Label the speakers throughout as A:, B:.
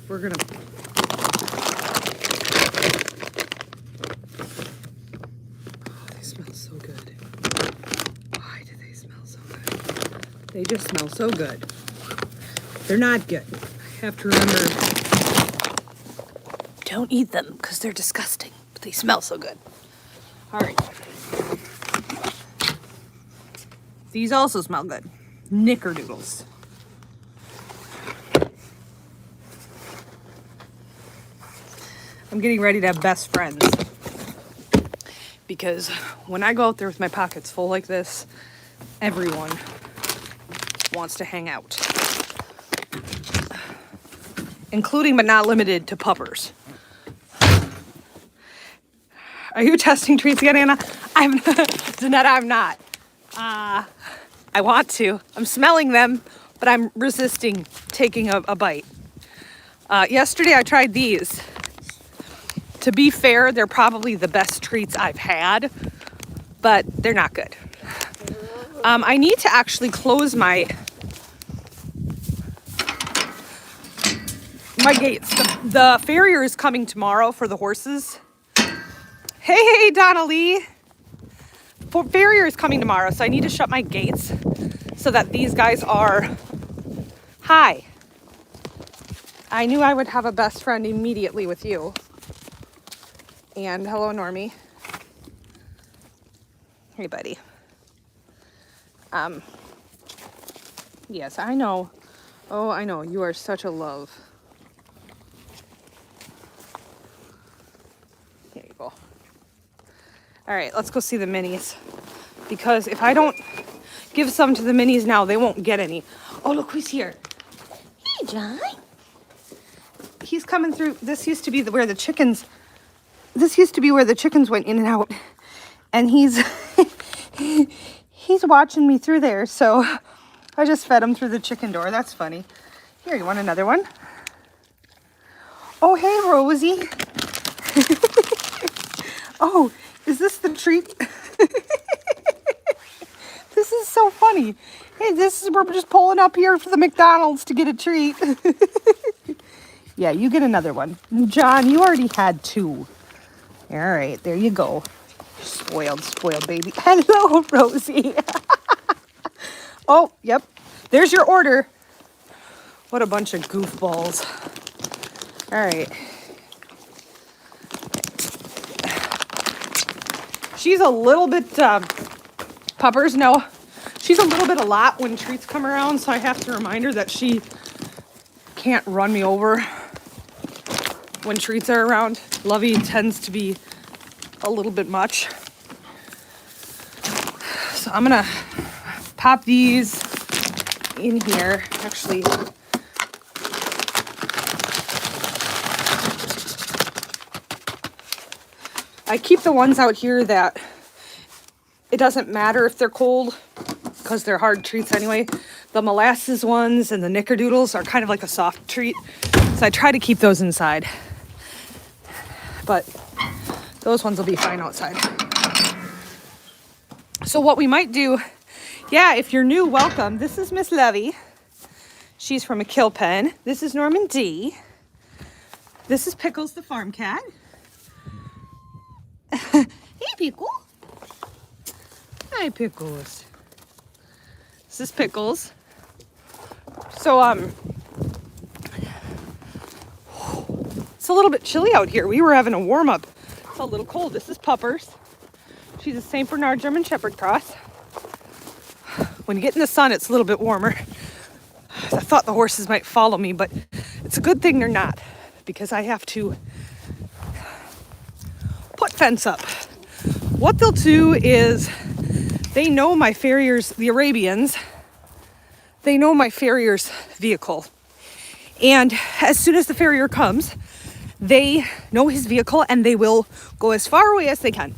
A: We're gonna. Oh, they smell so good. Why do they smell so good? They just smell so good. They're not good. I have to remember. Don't eat them because they're disgusting, but they smell so good. All right. These also smell good. Knickerdoodles. I'm getting ready to have best friends because when I go out there with my pockets full like this, everyone wants to hang out, including but not limited to puppers. Are you testing treats again, Anna? Zanetta, I'm not. I want to. I'm smelling them, but I'm resisting taking a bite. Yesterday I tried these. To be fair, they're probably the best treats I've had, but they're not good. I need to actually close my gates. The farrier is coming tomorrow for the horses. Hey, Donna Lee. Farrier is coming tomorrow, so I need to shut my gates so that these guys are... Hi. I knew I would have a best friend immediately with you. And hello, Normie. Hey, buddy. Yes, I know. Oh, I know. You are such a love. There you go. All right, let's go see the minis. Because if I don't give some to the minis now, they won't get any. Oh, look who's here. Hey, John. He's coming through. This used to be where the chickens went in and out. And he's watching me through there. So I just fed him through the chicken door. That's funny. Here, you want another one? Oh, hey, Rosie. Oh, is this the treat? This is so funny. Hey, we're just pulling up here for the McDonald's to get a treat. Yeah, you get another one. John, you already had 2. All right, there you go. Spoiled baby. Hello, Rosie. Oh, yep. There's your order. What a bunch of goofballs. All right. She's a little bit, puppers know, she's a little bit a lot when treats come around, so I have to remind her that she can't run me over when treats are around. Lovey tends to be a little bit much. So I'm gonna pop these in here. Actually, I keep the ones out here that it doesn't matter if they're cold because they're hard treats anyway. The molasses ones and the knickerdoodles are kind of like a soft treat. So I try to keep those inside. But those ones will be fine outside. So what we might do, yeah, if you're new, welcome. This is Miss Levy. She's from a kill pen. This is Norman D. This is Pickles the farm cat. Hey, Pickle. Hi, Pickles. This is Pickles. So, it's a little bit chilly out here. We were having a warm-up. It's a little cold. This is Puppers. She's a St. Bernard German Shepherd cross. When you get in the sun, it's a little bit warmer. I thought the horses might follow me, but it's a good thing they're not because I have to put fence up. What they'll do is they know my farriers, the Arabians, they know my farrier's vehicle. And as soon as the farrier comes, they know his vehicle and they will go as far away as they can.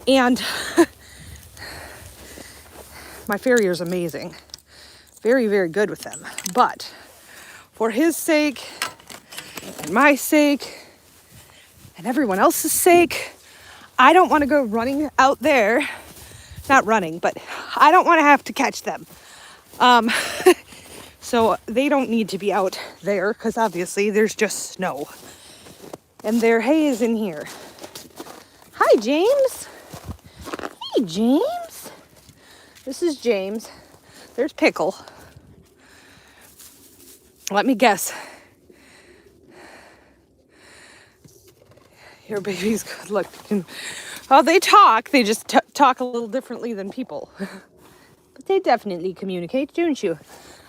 A: And my farrier is amazing. Very, very good with them. But for his sake and my sake and everyone else's sake, I don't want to go running out there. Not running, but I don't want to have to catch them. So they don't need to be out there because obviously there's just snow. And their hay is in here. Hi, James. Hey, James. This is James. There's Pickle. Let me guess. Your baby's good looking. Oh, they talk. They just talk a little differently than people. But they definitely communicate, don't you?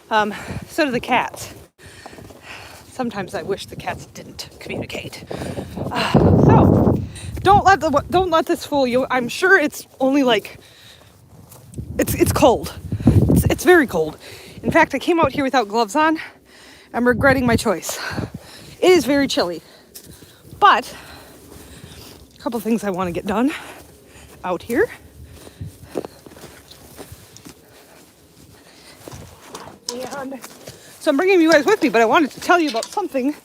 A: So do the cats. Sometimes I wish the cats didn't communicate. So don't let this fool you. I'm sure it's only like it's cold. It's very cold. In fact, I came out here without gloves on. I'm regretting my choice. It is very chilly, but a couple things I want to get done out here. And so I'm bringing you guys with me, but I wanted to tell you about something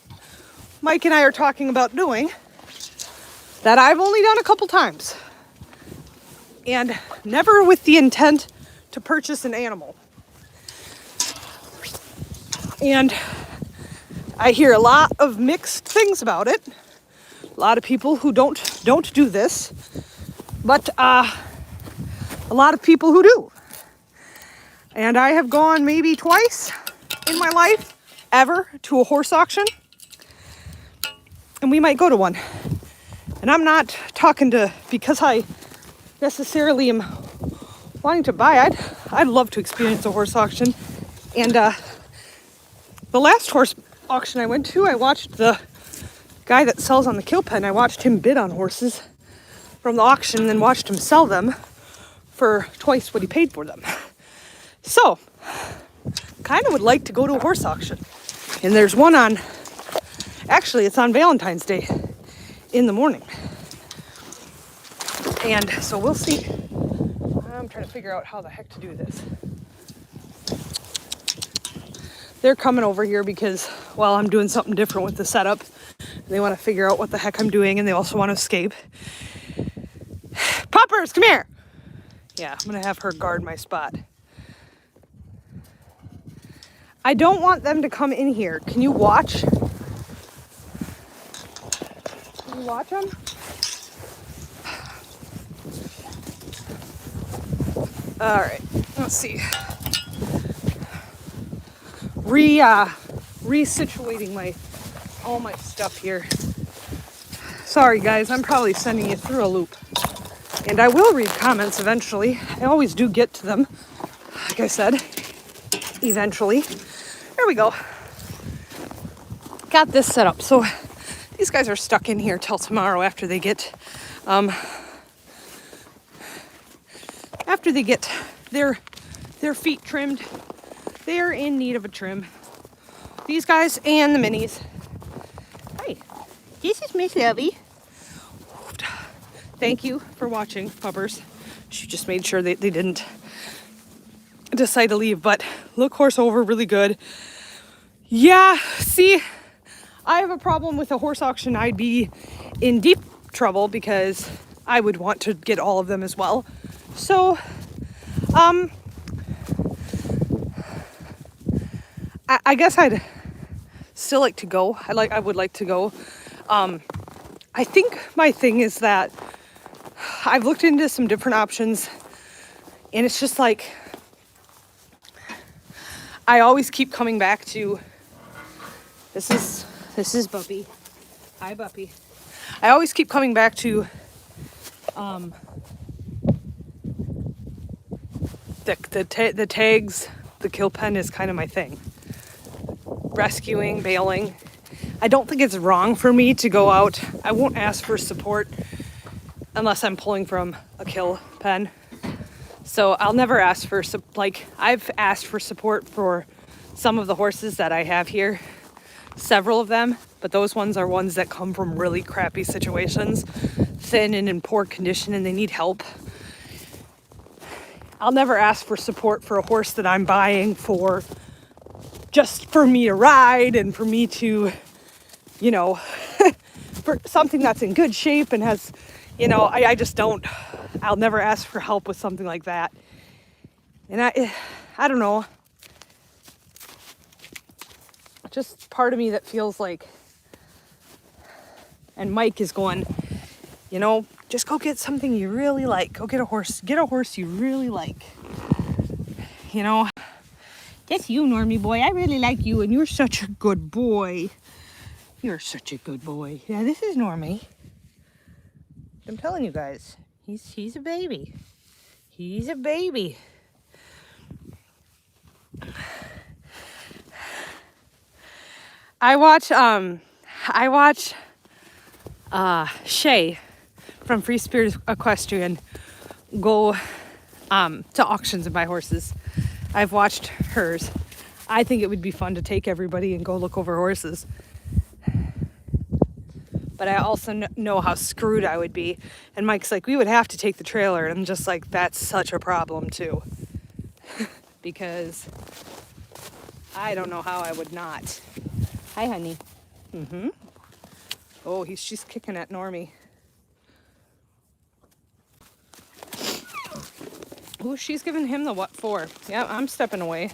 A: Mike and I are talking about doing that I've only done a couple times. And never with the intent to purchase an animal. And I hear a lot of mixed things about it. A lot of people who don't do this, but a lot of people who do. And I have gone maybe twice in my life ever to a horse auction. And we might go to one. And I'm not talking to because I necessarily am wanting to buy. I'd love to experience a horse auction. And the last horse auction I went to, I watched the guy that sells on the kill pen. I watched him bid on horses from the auction and then watched him sell them for twice what he paid for them. So, kind of would like to go to a horse auction. And there's one on, actually it's on Valentine's Day in the morning. And so we'll see. I'm trying to figure out how the heck to do this. They're coming over here because, well, I'm doing something different with the setup. They want to figure out what the heck I'm doing, and they also want to escape. Poppers, come here! Yeah, I'm going to have her guard my spot. I don't want them to come in here. Can you watch? Can you watch them? All right, let's see. Resituating all my stuff here. Sorry guys, I'm probably sending you through a loop. And I will read comments eventually. I always do get to them. Like I said, eventually. There we go. Got this set up. So these guys are stuck in here till tomorrow after they get their feet trimmed. They're in need of a trim. These guys and the minis. Hi, this is Miss Abby. Thank you for watching, puppers. She just made sure they didn't decide to leave, but look horse over really good. Yeah, see, I have a problem with a horse auction. I'd be in deep trouble because I would want to get all of them as well. So, I guess I'd still like to go. I would like to go. I think my thing is that I've looked into some different options, and it's just like I always keep coming back to this is Buppy. Hi, Buppy. I always keep coming back to the tags. The kill pen is kind of my thing. Rescuing, bailing. I don't think it's wrong for me to go out. I won't ask for support unless I'm pulling from a kill pen. So I'll never ask for, I've asked for support for some of the horses that I have here, several of them, but those ones are ones that come from really crappy situations, thin and in poor condition, and they need help. I'll never ask for support for a horse that I'm buying for just for me to ride and for me to, you know, for something that's in good shape and has, you know, I just don't, I'll never ask for help with something like that. And I don't know, just part of me that feels like, and Mike is going, you know, just go get something you really like. Go get a horse you really like. You know, that's you, Normie boy. I really like you, and you're such a good boy. You're such a good boy. Yeah, this is Normie. I'm telling you guys, he's a baby. He's a baby. I watch Shay from Free Spirit Equestrian go to auctions and buy horses. I've watched hers. I think it would be fun to take everybody and go look over horses. But I also know how screwed I would be. And Mike's like, we would have to take the trailer. And I'm just like, that's such a problem too. Because I don't know how I would not. Hi, honey. Oh, she's kicking at Normie. Oh, she's giving him the what for. Yeah, I'm stepping away.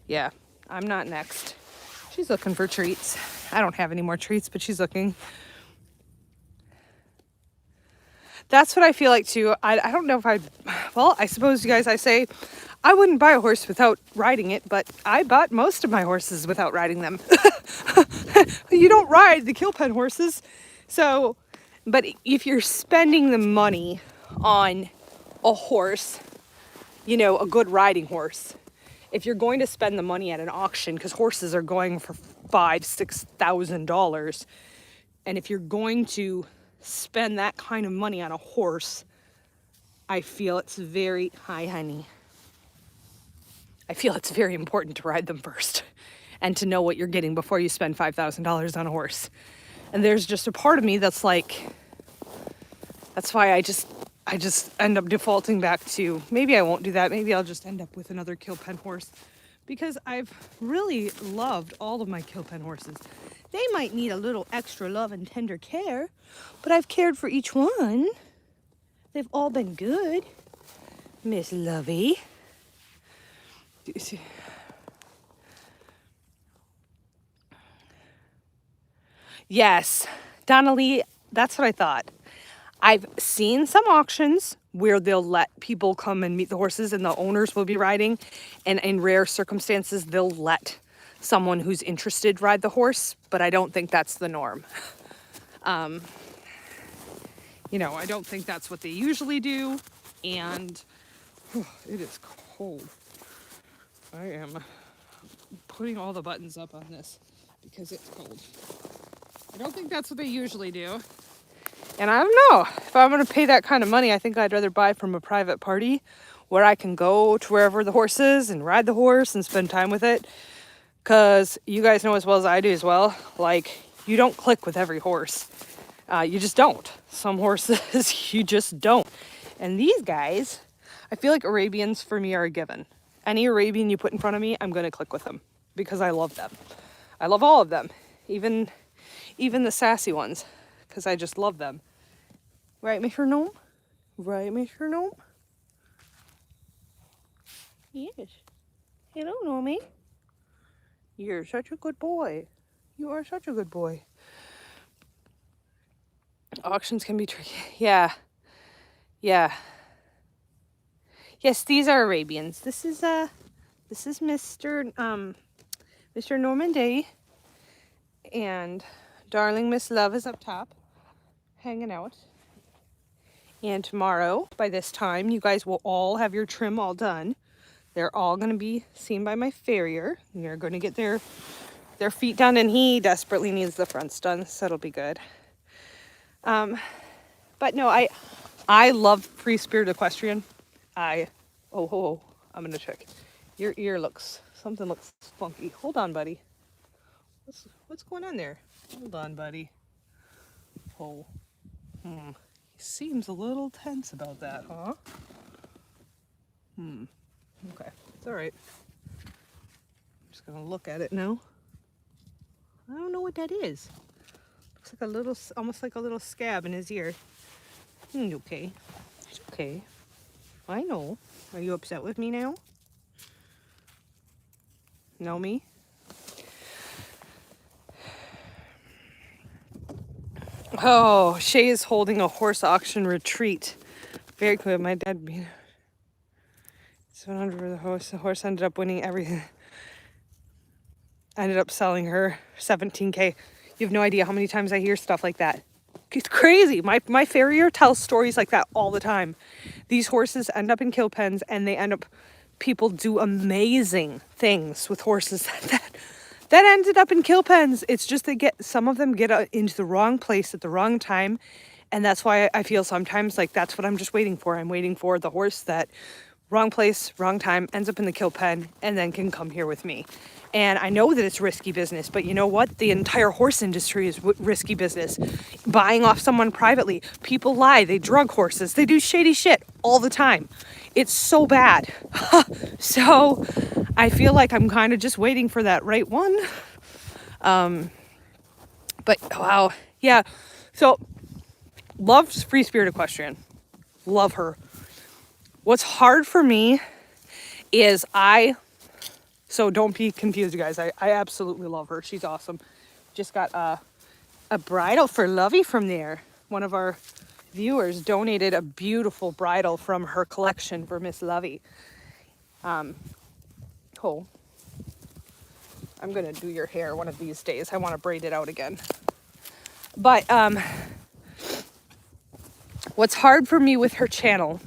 A: Yeah, I'm not next. She's looking for treats. I don't have any more treats, but she's looking. That's what I feel like too. I don't know if well, I suppose you guys, I say I wouldn't buy a horse without riding it, but I bought most of my horses without riding them. You don't ride the kill pen horses. So, but if you're spending the money on a horse, you know, a good riding horse, if you're going to spend the money at an auction, because horses are going for $5,000-$6,000, and if you're going to spend that kind of money on a horse, I feel it's very, hi honey, I feel it's very important to ride them first and to know what you're getting before you spend $5,000 on a horse. And there's just a part of me that's like, that's why I just end up defaulting back to, maybe I won't do that. Maybe I'll just end up with another kill pen horse, because I've really loved all of my kill pen horses. They might need a little extra love and tender care, but I've cared for each one. They've all been good. Miss Lovey. Do you see? Yes, Donnelly, that's what I thought. I've seen some auctions where they'll let people come and meet the horses and the owners will be riding. And in rare circumstances, they'll let someone who's interested ride the horse. But I don't think that's the norm. You know, I don't think that's what they usually do. And it is cold. I am putting all the buttons up on this because it's cold. I don't think that's what they usually do. And I don't know, if I'm going to pay that kind of money, I think I'd rather buy from a private party where I can go to wherever the horse is and ride the horse and spend time with it. Because you guys know as well as I do as well, like, you don't click with every horse. You just don't. Some horses, you just don't. And these guys, I feel like Arabians for me are a given. Any Arabian you put in front of me, I'm going to click with them because I love them. I love all of them, even the sassy ones, because I just love them. Right, Mr. Gnome? Right, Mr. Gnome? Yes. Hello, Gnomey. You're such a good boy. You are such a good boy. Auctions can be tricky. Yeah. Yeah. Yes, these are Arabians. This is Mr. Norman Day. And darling Miss Love is up top, hanging out. And tomorrow, by this time, you guys will all have your trim all done. They're all going to be seen by my farrier. They're going to get their feet done, and he desperately needs the fronts done, so it'll be good. But no, I love Free Spirit Equestrian. I'm going to check. Your ear something looks funky. Hold on, buddy. What's going on there? Hold on, buddy. Oh. He seems a little tense about that, huh? Okay. It's all right. I'm just gonna look at it now. I don't know what that is. Looks like a little, almost like a little scab in his ear. Okay. It's okay. I know. Are you upset with me now? Know me? Oh, Shay is holding a horse auction retreat. Very cool. My dad beat 700 for the horse. The horse ended up winning everything. I ended up selling her 17K. You have no idea how many times I hear stuff like that. It's crazy. My farrier tells stories like that all the time. These horses end up in kill pens, and they end up, people do amazing things with horses that ended up in kill pens. It's just some of them get into the wrong place at the wrong time. And that's why I feel sometimes like that's what I'm just waiting for. I'm waiting for the horse that wrong place, wrong time, ends up in the kill pen, and then can come here with me. And I know that it's risky business, but you know what? The entire horse industry is risky business. Buying off someone privately. People lie. They drug horses. They do shady shit all the time. It's so bad. So I feel like I'm kind of just waiting for that right one. But wow. Yeah. So loves Free Spirit Equestrian. Love her. What's hard for me is so don't be confused, you guys. I absolutely love her. She's awesome. Just got a bridle for Lovey from there. One of our viewers donated a beautiful bridle from her collection for Miss Lovey. I'm gonna do your hair one of these days. I want to braid it out again. But what's hard for me with her channel,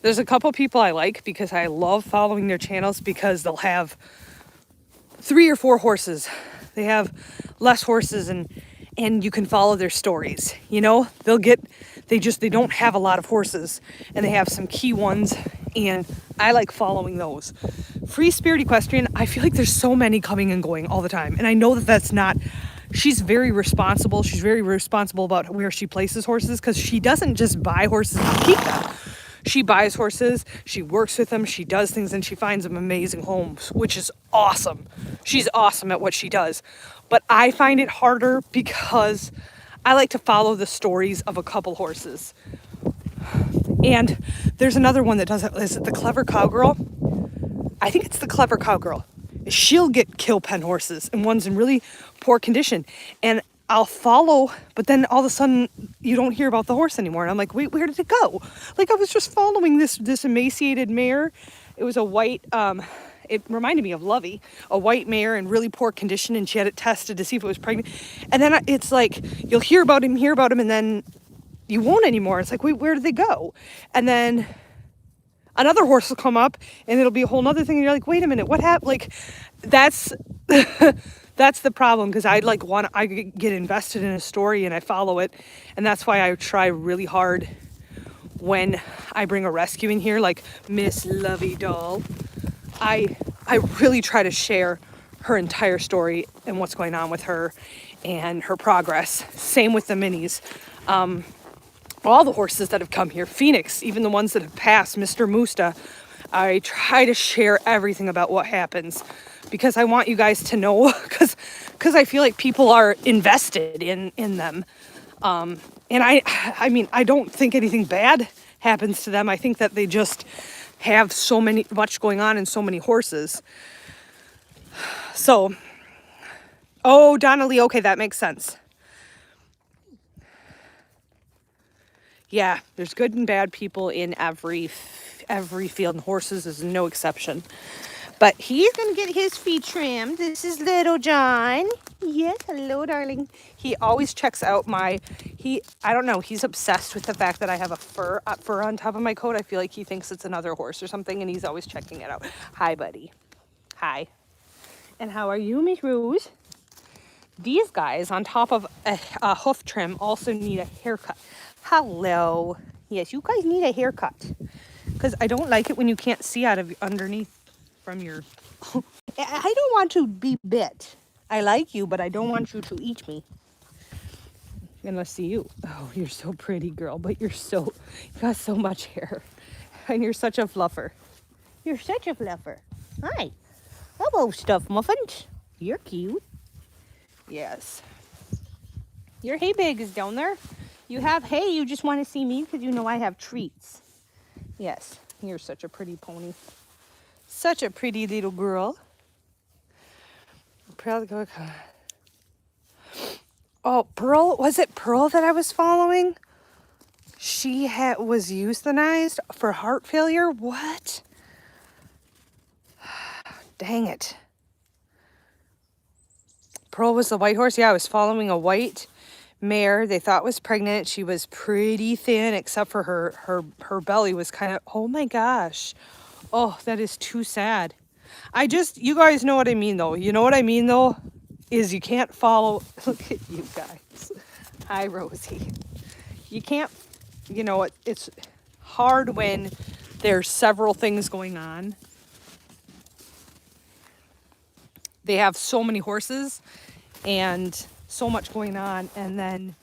A: there's a couple people I like because I love following their channels because they'll have 3 or 4 horses. They have less horses and you can follow their stories. You know, they don't have a lot of horses and they have some key ones, and I like following those. Free Spirit Equestrian, I feel like there's so many coming and going all the time. And I know that that's not, she's very responsible. She's very responsible about where she places horses because she doesn't just buy horses and keep them. She buys horses, she works with them, she does things, and she finds them amazing homes, which is awesome. She's awesome at what she does. But I find it harder because I like to follow the stories of a couple horses. And there's another one that does it. Is it the Clever Cowgirl? I think it's the Clever Cowgirl. She'll get kill pen horses and ones in really poor condition. And I'll follow, but then all of a sudden you don't hear about the horse anymore. And I'm like, wait, where did it go? Like I was just following this emaciated mare. It was a white, it reminded me of Lovey, a white mare in really poor condition, and she had it tested to see if it was pregnant. And then it's like, you'll hear about him, and then you won't anymore. It's like, wait, where did they go? And then another horse will come up and it'll be a whole nother thing. And you're like, wait a minute, what happened? Like that's, that's the problem, because I get invested in a story and I follow it. And that's why I try really hard when I bring a rescue in here, like Miss Lovey Doll. I really try to share her entire story and what's going on with her and her progress. Same with the minis. All the horses that have come here, Phoenix, even the ones that have passed, Mr. Musta, I try to share everything about what happens because I want you guys to know, because I feel like people are invested in them. And I mean, I don't think anything bad happens to them. I think that they just have much going on and so many horses. So, oh, Donnelly, okay, that makes sense. Yeah, there's good and bad people in every field, and horses is no exception. But he's going to get his feet trimmed. This is little John. Yes, hello, darling. He always checks out I don't know, he's obsessed with the fact that I have a fur on top of my coat. I feel like he thinks it's another horse or something, and he's always checking it out. Hi, buddy. Hi. And how are you, Miss Rose? These guys, on top of a hoof trim, also need a haircut. Hello. Yes, you guys need a haircut. Because I don't like it when you can't see out of underneath from your... I don't want to be bit. I like you, but I don't want you to eat me. And let's see you. Oh, you're so pretty, girl, but you got so much hair. And you're such a fluffer. You're such a fluffer. Hi. Hello, stuffed muffins. You're cute. Yes. Your hay bag is down there. You have hay, you just want to see me because you know I have treats. Yes, you're such a pretty pony. Such a pretty little girl. Oh, Pearl, was it Pearl that I was following? She was euthanized for heart failure? What? Dang it. Pearl was the white horse? Yeah, I was following a white mare they thought was pregnant. She was pretty thin except for her belly was kind of, oh my gosh. Oh, that is too sad. You guys know what I mean though. You know what I mean though? Is you can't follow, look at you guys. Hi, Rosie. You can't, it's hard when there's several things going on. They have so many horses and so much going on, and then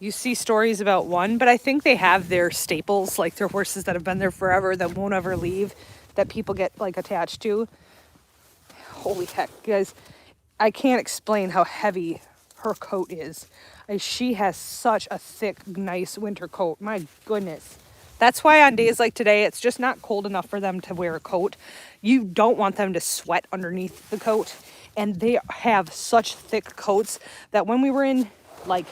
A: you see stories about one, but I think they have their staples, like their horses that have been there forever that won't ever leave, that people get like attached to. Holy heck, guys, I can't explain how heavy her coat is. She has such a thick, nice winter coat. My goodness. That's why on days like today, it's just not cold enough for them to wear a coat. You don't want them to sweat underneath the coat. And they have such thick coats that when we were in like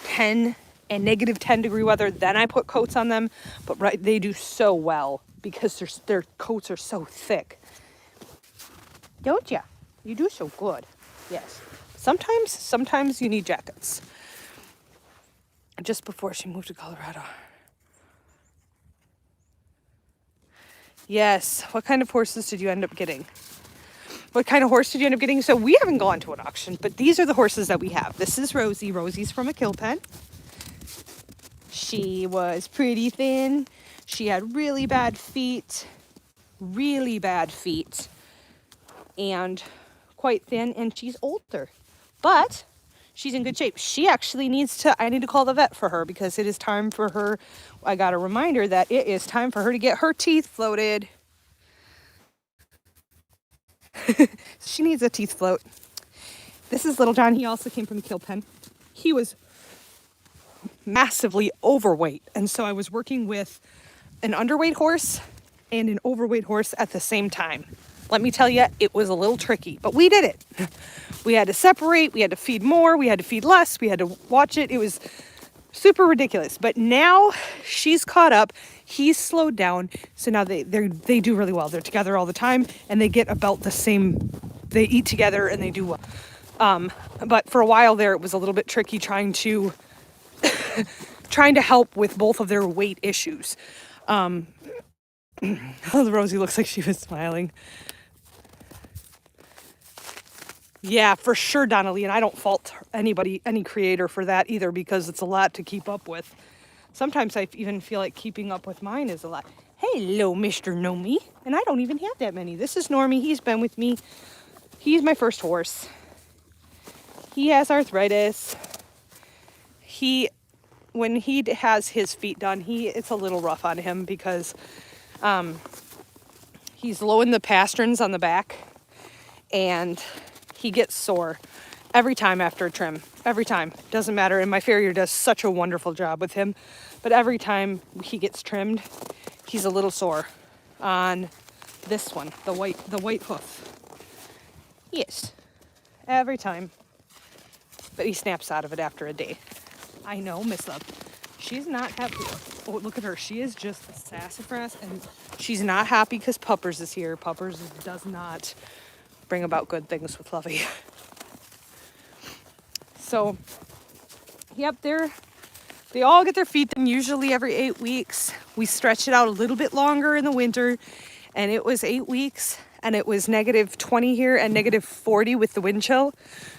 A: 10 and negative 10 degree weather, then I put coats on them. But right, they do so well because their coats are so thick. Don't ya? You do so good. Yes. Sometimes you need jackets. Just before she moved to Colorado. Yes. What kind of horses did you end up getting? What kind of horse did you end up getting? So we haven't gone to an auction, but these are the horses that we have. This is Rosie. Rosie's from a kill pen. She was pretty thin. She had really bad feet, and quite thin, and she's older, but she's in good shape. She actually I need to call the vet for her because it is time for her. I got a reminder that it is time for her to get her teeth floated. She needs a teeth float. This is Little John. He also came from the kill pen. He was massively overweight. And so I was working with an underweight horse and an overweight horse at the same time. Let me tell you, it was a little tricky, but we did it. We had to separate. We had to feed more. We had to feed less. We had to watch it. It was super ridiculous. But now she's caught up. He's slowed down. So now they do really well. They're together all the time and they get about the same. They eat together and they do well. But for a while there, it was a little bit tricky trying to help with both of their weight issues. Rosie looks like she was smiling. Yeah, for sure, Donnelly, and I don't fault any creator for that either because it's a lot to keep up with. Sometimes I even feel like keeping up with mine is a lot. Hello, Mr. Nomi, and I don't even have that many. This is Normie. He's been with me. He's my first horse. He has arthritis. When he has his feet done, it's a little rough on him because he's low in the pasterns on the back, and he gets sore every time after a trim. Every time. Doesn't matter. And my farrier does such a wonderful job with him. But every time he gets trimmed, he's a little sore on this one, the white hoof. Yes. Every time. But he snaps out of it after a day. I know, Miss Love. She's not happy. Oh, look at her. She is just sassafras, and she's not happy because Puppers is here. Puppers does not bring about good things with Lovey. So, yep, they all get their feet done usually every 8 weeks. We stretch it out a little bit longer in the winter, and it was 8 weeks, and it was negative 20 here and negative 40 with the wind chill.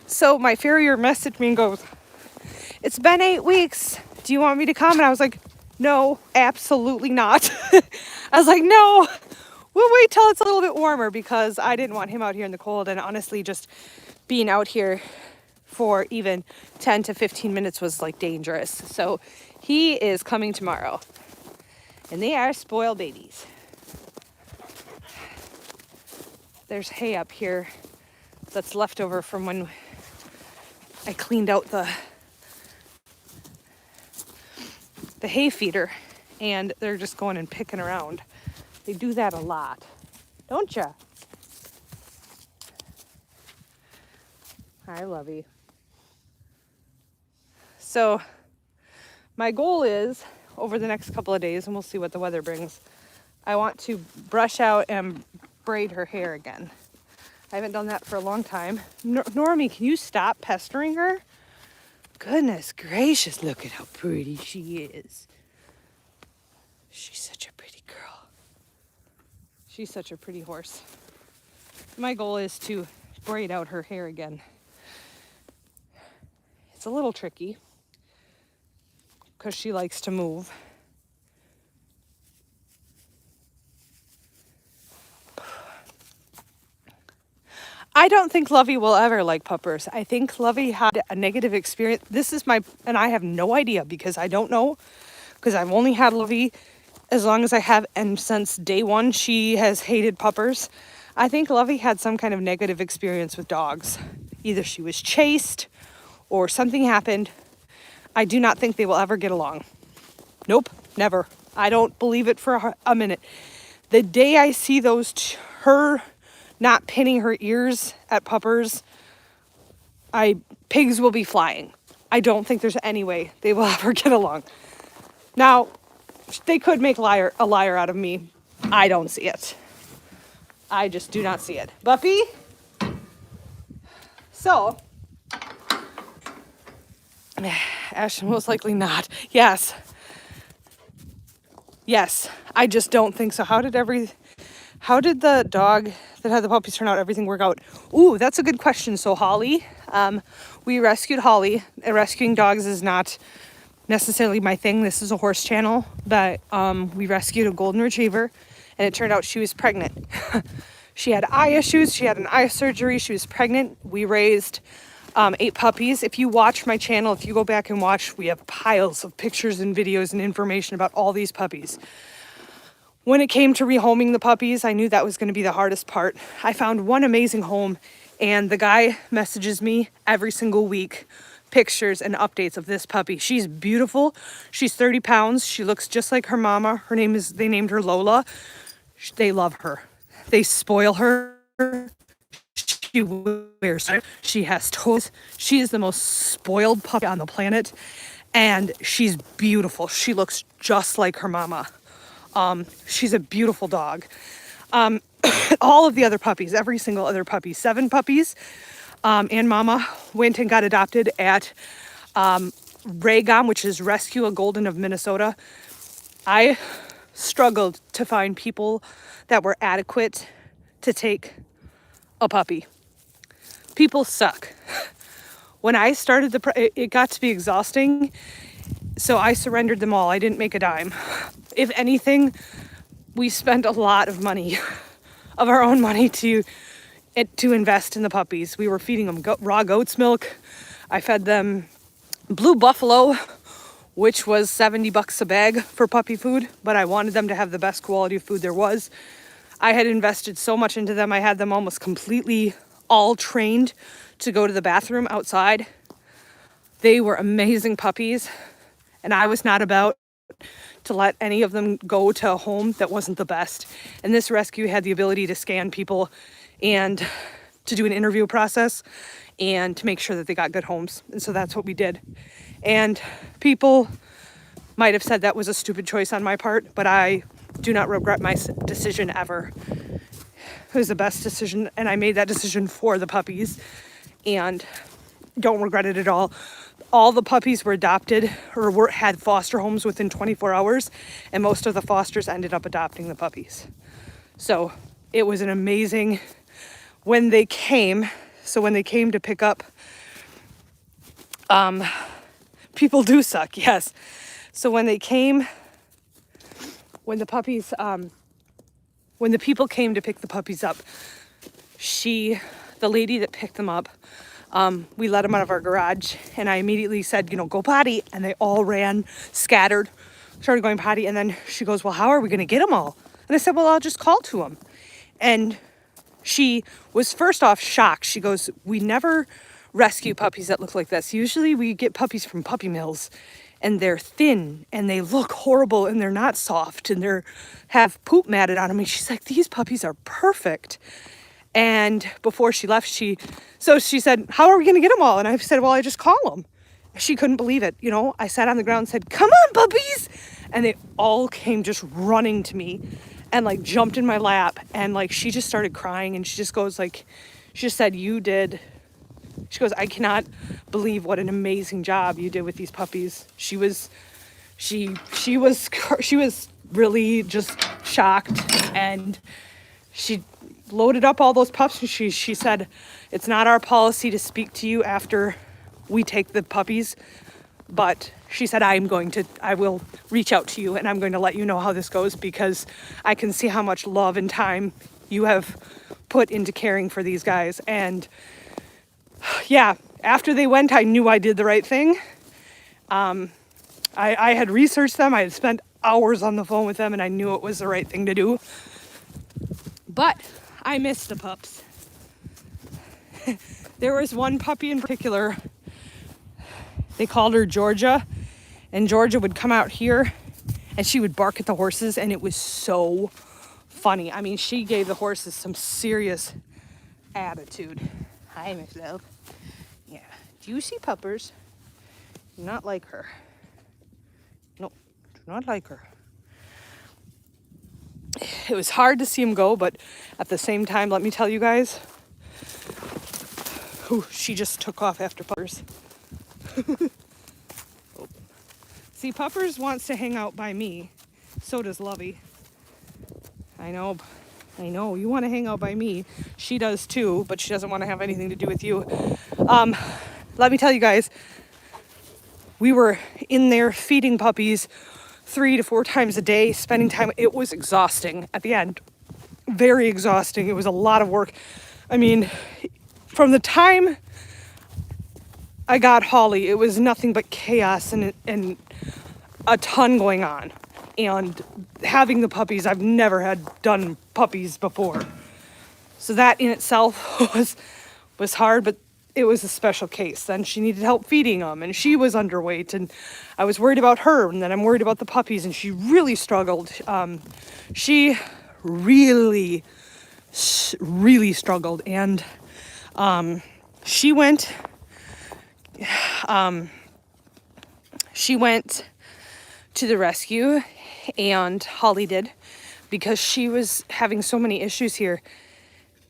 A: So my farrier messaged me and goes, "It's been 8 weeks. Do you want me to come?" And I was like, "No, absolutely not." I was like, "No, we'll wait till it's a little bit warmer," because I didn't want him out here in the cold. And honestly, just being out here for even 10 to 15 minutes was like dangerous. So he is coming tomorrow, and they are spoiled babies. There's hay up here that's left over from when I cleaned out the hay feeder, and they're just going and picking around. They do that a lot, don't ya? Hi, Lovey. So my goal is, over the next couple of days, and we'll see what the weather brings, I want to brush out and braid her hair again. I haven't done that for a long time. Normie, can you stop pestering her? Goodness gracious, look at how pretty she is. She's such a pretty girl. She's such a pretty horse. My goal is to braid out her hair again. It's a little tricky because she likes to move. I don't think Lovey will ever like puppers. I think Lovey had a negative experience. And I have no idea because I don't know, because I've only had Lovey as long as I have, and since day one she has hated puppers. I think Lovey had some kind of negative experience with dogs. Either she was chased or something happened. I do not think they will ever get along. Nope, never. I don't believe it for a minute. The day I see her not pinning her ears at puppers, pigs will be flying. I don't think there's any way they will ever get along. Now, they could make a liar out of me. I don't see it. I just do not see it. Buffy? So, Ashton, most likely not. Yes. I just don't think so. How did the dog that had the puppies turn out, everything work out? Ooh, that's a good question. So Holly, we rescued Holly. Rescuing dogs is not necessarily my thing. This is a horse channel, but we rescued a golden retriever, and it turned out she was pregnant. She had eye issues. She had an eye surgery. She was pregnant. We raised 8 puppies. If you watch my channel, if you go back and watch, we have piles of pictures and videos and information about all these puppies. When it came to rehoming the puppies, I knew that was going to be the hardest part. I found one amazing home, and the guy messages me every single week, pictures and updates of this puppy. She's beautiful. She's 30 pounds. She looks just like her mama. They named her Lola. They love her. They spoil her. She wears her. She has toes. She is the most spoiled puppy on the planet, and she's beautiful. She looks just like her mama. She's a beautiful dog. All of the other puppies, every single other puppy, 7 puppies, and mama went and got adopted at Rehoming, which is Rescue a Golden of Minnesota. I struggled to find people that were adequate to take a puppy. People suck. When I started it got to be exhausting, so I surrendered them all. I didn't make a dime. If anything, we spent a lot of money, of our own money, to invest in the puppies. We were feeding them raw goat's milk. I fed them Blue Buffalo, which was $70 a bag for puppy food, but I wanted them to have the best quality of food there was. I had invested so much into them. I had them almost completely all trained to go to the bathroom outside. They were amazing puppies, and I was not about to let any of them go to a home that wasn't the best. And this rescue had the ability to scan people and to do an interview process and to make sure that they got good homes. And so that's what we did. And people might have said that was a stupid choice on my part, but I do not regret my decision ever. It was the best decision, and I made that decision for the puppies, and don't regret it at all. All the puppies were adopted or had foster homes within 24 hours, and most of the fosters ended up adopting the puppies. So it was an amazing, when they came to pick up, people do suck, yes. So when the people came to pick the puppies up, the lady that picked them up, we let them out of our garage, and I immediately said, go potty, and they all ran, scattered, started going potty, and then she goes, well, how are we going to get them all? And I said, well, I'll just call to them. And she was first off shocked. She goes, we never rescue puppies that look like this. Usually we get puppies from puppy mills, and they're thin, and they look horrible, and they're not soft, and they have poop matted on them. And she's like, these puppies are perfect. And before she left, she said, how are we going to get them all? And I said, well, I just call them. She couldn't believe it. I sat on the ground and said, come on, puppies. And they all came just running to me and like jumped in my lap. And like, she just started crying, and she just goes like, she just said, you did. She goes, I cannot believe what an amazing job you did with these puppies. She was really just shocked, and she loaded up all those pups, and she said, it's not our policy to speak to you after we take the puppies, but she said, I will reach out to you, and I'm going to let you know how this goes, because I can see how much love and time you have put into caring for these guys. And yeah, after they went, I knew I did the right thing. I had researched them. I had spent hours on the phone with them, and I knew it was the right thing to do. But I missed the pups. There was one puppy in particular. They called her Georgia, and Georgia would come out here and she would bark at the horses, and it was so funny. I mean, she gave the horses some serious attitude. Hi, Miss Love. Yeah. Do you see puppers? Do not like her. No, do not like her. It was hard to see him go, but at the same time, let me tell you guys, she just took off after puppers. Oh. See, puppers wants to hang out by me. So does Lovey. I know, you want to hang out by me. She does too, but she doesn't want to have anything to do with you. Let me tell you guys, we were in there feeding puppies 3 to 4 times a day, spending time. It was exhausting at the end. Very exhausting. It was a lot of work. I mean, from the time I got Holly, it was nothing but chaos and a ton going on. And having the puppies, I've never had done puppies before. So that in itself was hard, but it was a special case. Then she needed help feeding them, and she was underweight, and I was worried about her, and then I'm worried about the puppies, and she really struggled. She really struggled, and she went to the rescue, and Holly did, because she was having so many issues here.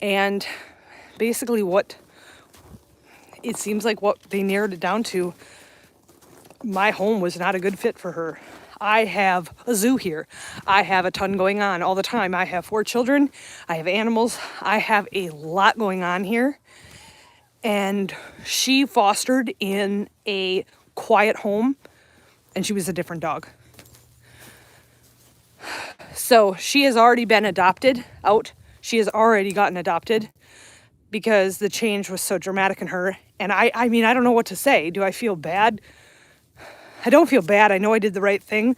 A: And basically what it seems like what they narrowed it down to, my home was not a good fit for her. I have a zoo here. I have a ton going on all the time. I have 4 children. I have animals. I have a lot going on here. And she fostered in a quiet home, and she was a different dog. So she has already been adopted out. She has already gotten adopted because the change was so dramatic in her. And I mean, I don't know what to say. Do I feel bad? I don't feel bad. I know I did the right thing,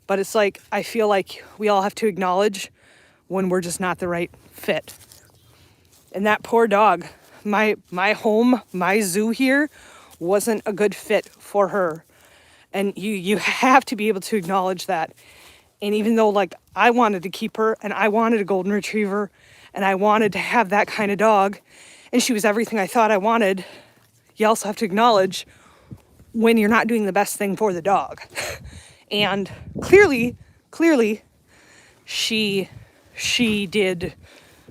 A: but it's like, I feel like we all have to acknowledge when we're just not the right fit. And that poor dog, my home, my zoo here wasn't a good fit for her. And you have to be able to acknowledge that. And even though, like, I wanted to keep her, and I wanted a golden retriever, and I wanted to have that kind of dog, and she was everything I thought I wanted, you also have to acknowledge when you're not doing the best thing for the dog. And clearly, she did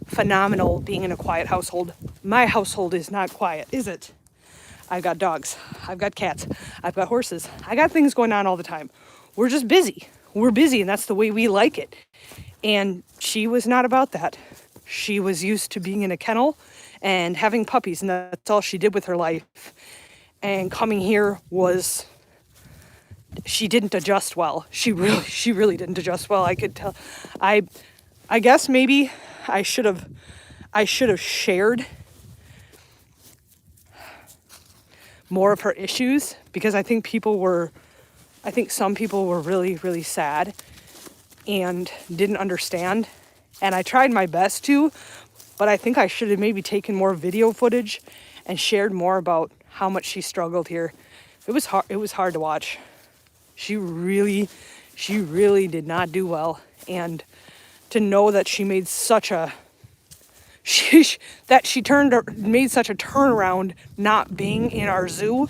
A: phenomenal being in a quiet household. My household is not quiet, is it? I've got dogs, I've got cats, I've got horses, I got things going on all the time. We're just busy. We're busy, and that's the way we like it. And she was not about that. She was used to being in a kennel and having puppies, and that's all she did with her life. And coming here she didn't adjust well. She really didn't adjust well. I could tell. I guess maybe I should have shared more of her issues, because I think some people were really, really sad and didn't understand. And I tried my best to, but I think I should have maybe taken more video footage and shared more about how much she struggled here. It was hard to watch. She really did not do well. And to know that she made such a made such a turnaround not being in our zoo,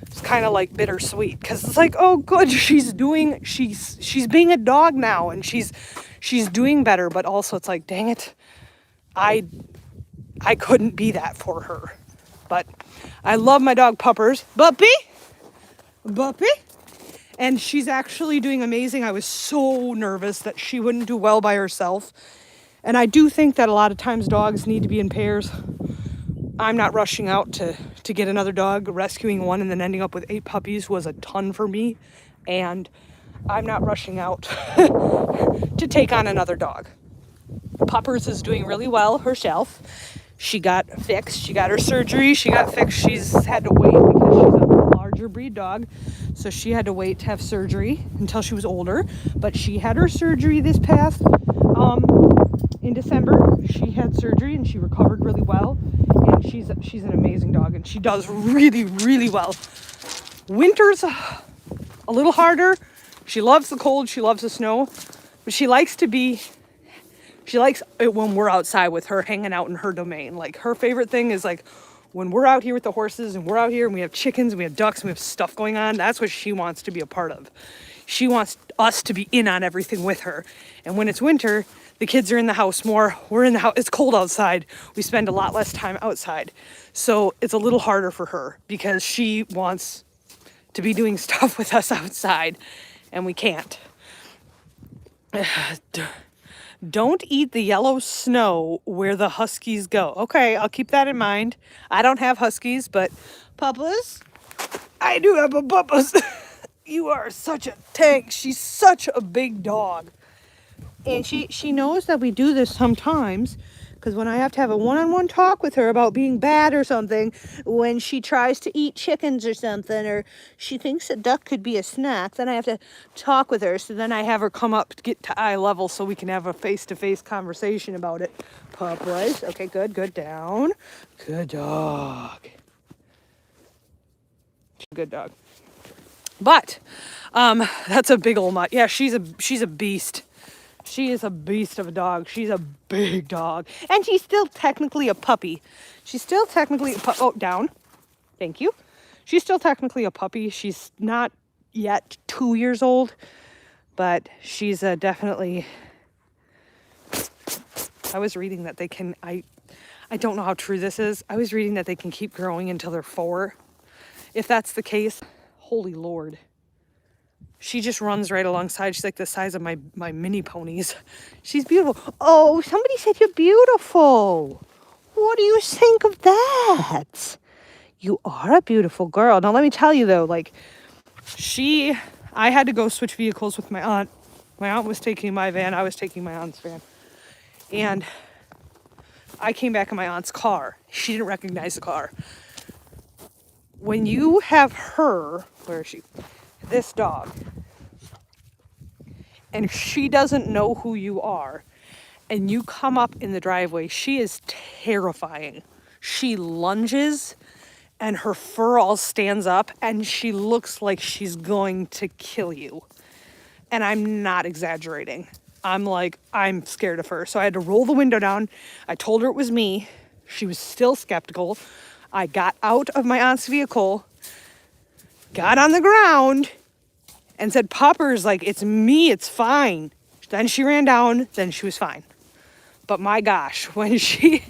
A: it's kind of like bittersweet, because it's like, oh good, she's being a dog now, and she's doing better, but also it's like, dang it, I couldn't be that for her. But I love my dog Puppers. Buppy, and she's actually doing amazing. I was so nervous that she wouldn't do well by herself, and I do think that a lot of times dogs need to be in pairs. I'm not rushing out to get another dog. Rescuing one and then ending up with 8 puppies was a ton for me, and I'm not rushing out to take on another dog. Puppers is doing really well herself. She got fixed. She got her surgery. She got fixed. She's had to wait because she's a larger breed dog, so she had to wait to have surgery until she was older. But she had her surgery this past in December. She had surgery and she recovered really well, and she's an amazing dog, and she does really, really well. Winter's a little harder. She loves the cold, she loves the snow, but she likes it when we're outside with her, hanging out in her domain. Like, her favorite thing is like when we're out here with the horses and we're out here and we have chickens and we have ducks and we have stuff going on. That's what she wants to be a part of. She wants us to be in on everything with her. And when it's winter, the kids are in the house more. We're in the house. It's cold outside. We spend a lot less time outside. So it's a little harder for her because she wants to be doing stuff with us outside, and we can't. Don't eat the yellow snow where the huskies go. Okay, I'll keep that in mind. I don't have huskies, but Puppas, I do have a Puppas. You are such a tank. She's such a big dog. And she knows that we do this sometimes, because when I have to have a one-on-one talk with her about being bad or something, when she tries to eat chickens or something, or she thinks a duck could be a snack, then I have to talk with her. So then I have her come up to get to eye level so we can have a face-to-face conversation about it. Puppas. Okay, good. Down. Good dog. Good dog. But that's a big old mutt. Yeah, she's a beast. She is a beast of a dog. She's a big dog. And she's still technically a puppy. Oh, down. Thank you. She's still technically a puppy. She's not yet 2 years old, but she's definitely... I was reading that they can... I don't know how true this is. I was reading that they can keep growing until they're 4. If that's the case, holy Lord. She just runs right alongside. She's like the size of my mini ponies. She's beautiful. Oh, somebody said you're beautiful. What do you think of that? You are a beautiful girl. Now, let me tell you, though, like, I had to go switch vehicles with my aunt. My aunt was taking my van. I was taking my aunt's van. And I came back in my aunt's car. She didn't recognize the car. When you have her, where is she? This dog, and she doesn't know who you are, and you come up in the driveway, she is terrifying. She lunges and her fur all stands up and she looks like she's going to kill you. And I'm not exaggerating. I'm scared of her. So I had to roll the window down. I told her it was me. She was still skeptical. I got out of my aunt's vehicle, got on the ground, and said, Puppers, like, it's me, it's fine. Then she ran down, then she was fine. But my gosh, when she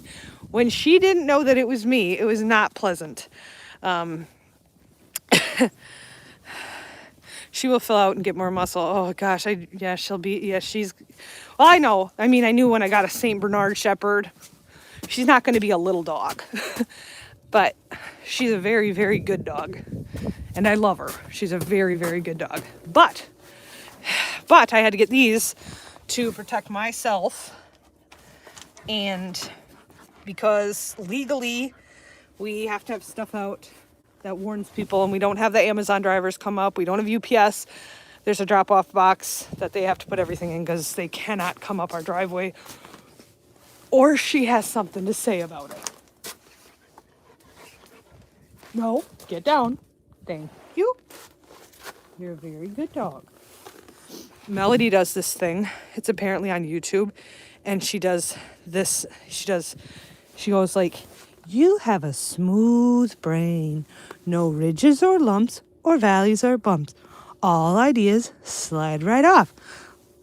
A: didn't know that it was me, it was not pleasant. She will fill out and get more muscle. Oh gosh, she's, well, I know. I mean, I knew when I got a St. Bernard Shepherd, she's not going to be a little dog. But she's a very, very good dog. And I love her. She's a very, very good dog. But I had to get these to protect myself. And because legally we have to have stuff out that warns people, and we don't have the Amazon drivers come up. We don't have UPS. There's a drop-off box that they have to put everything in because they cannot come up our driveway, or she has something to say about it. No, get down. Thank you. You're a very good dog. Melody does this thing. It's apparently on YouTube. And she does this. She goes like, you have a smooth brain. No ridges or lumps or valleys or bumps. All ideas slide right off.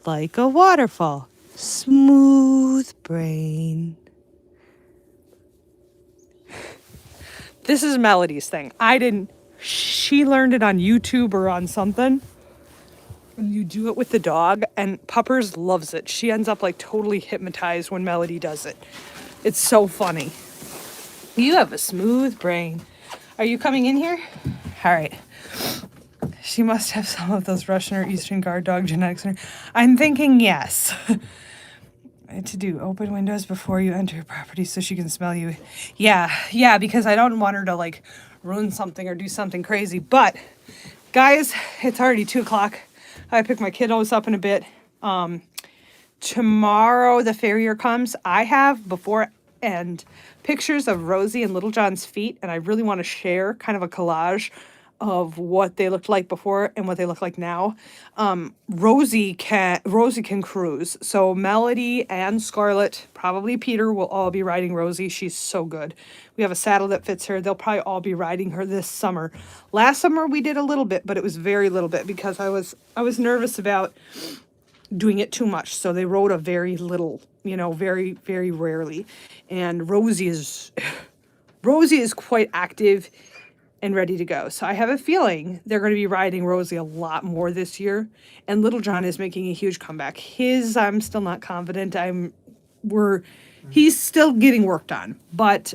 A: Like a waterfall. Smooth brain. This is Melody's thing. She learned it on YouTube or on something. And you do it with the dog, and Puppers loves it. She ends up like totally hypnotized when Melody does it. It's so funny. You have a smooth brain. Are you coming in here? All right. She must have some of those Russian or Eastern Guard dog genetics. I'm thinking yes. To do open windows before you enter property so she can smell you. Yeah, because I don't want her to like ruin something or do something crazy. But guys, it's already 2:00. I pick my kiddos up in a bit. Tomorrow the farrier comes. I have before and pictures of Rosie and Little John's feet, and I really want to share kind of a collage of what they looked like before and what they look like now. Rosie can cruise. So Melody and Scarlett, probably Peter, will all be riding Rosie. She's so good. We have a saddle that fits her. They'll probably all be riding her this summer. Last summer we did a little bit, but it was very little bit because I was nervous about doing it too much. So they rode a very little, very, very rarely. And Rosie is quite active and ready to go. So I have a feeling they're going to be riding Rosie a lot more this year. And Little John is making a huge comeback. I'm still not confident. He's still getting worked on, but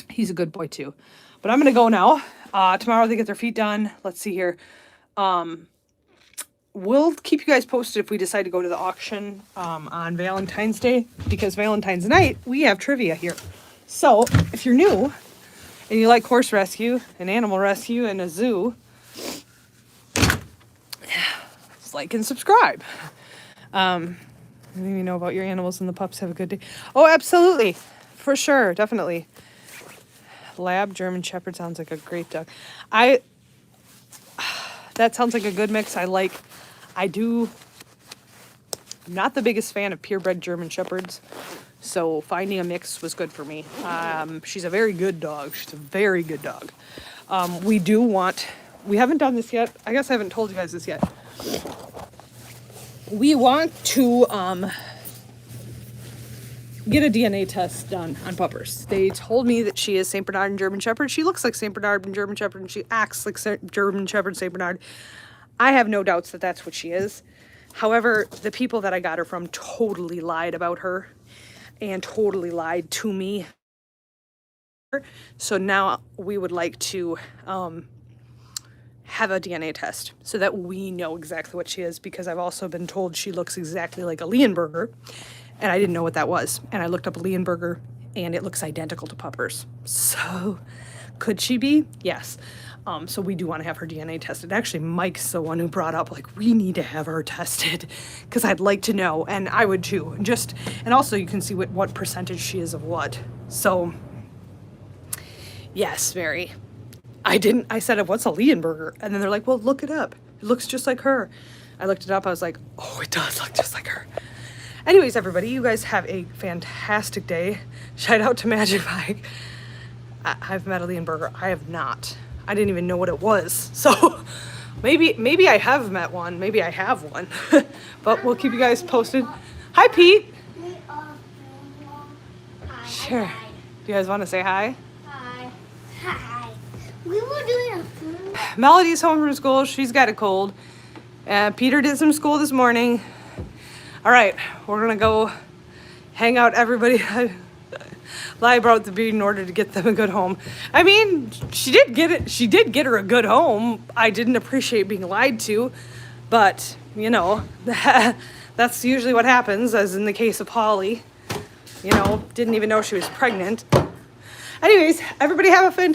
A: he's a good boy too. But I'm going to go now. Tomorrow they get their feet done. Let's see here. We'll keep you guys posted if we decide to go to the auction on Valentine's Day, because Valentine's night we have trivia here. So if you're new and you like horse rescue and animal rescue and a zoo, like and subscribe. Anything you know about your animals and the pups, have a good day. Oh, absolutely. For sure. Definitely. Lab German Shepherd sounds like a great dog. That sounds like a good mix. I'm not the biggest fan of purebred German Shepherds. So finding a mix was good for me. She's a very good dog. We haven't done this yet. I guess I haven't told you guys this yet. We want to get a DNA test done on Puppers. They told me that she is St. Bernard and German Shepherd. She looks like St. Bernard and German Shepherd, and she acts like German Shepherd, St. Bernard. I have no doubts that that's what she is. However, the people that I got her from totally lied about her and totally lied to me. So now we would like to have a DNA test so that we know exactly what she is, because I've also been told she looks exactly like a Leonberger, and I didn't know what that was. And I looked up a Leonberger, and it looks identical to Puppers. So could she be? Yes. So we do want to have her DNA tested. Actually, Mike's the one who brought up, like, we need to have her tested, because I'd like to know, and I would too. And also you can see what percentage she is of what. So yes, Mary. I said, what's a Leonberger? And then they're like, well, look it up. It looks just like her. I looked it up. I was like, oh, it does look just like her. Anyways, everybody, you guys have a fantastic day. Shout out to Magic Mike. I've met a Leonberger. I have not. I didn't even know what it was. So maybe I have met one. Maybe I have one. But we'll keep you guys posted. Hi, Pete. Sure. Do you guys want to say hi?
B: Hi. Hi. We were doing a food.
A: Melody's home from school. She's got a cold. Peter did some school this morning. All right, we're going to go hang out, everybody. Lie about the breed in order to get them a good home. I mean, she did get it. She did get her a good home. I didn't appreciate being lied to, but that's usually what happens, as in the case of Holly. Didn't even know she was pregnant. Anyways, everybody have a fantastic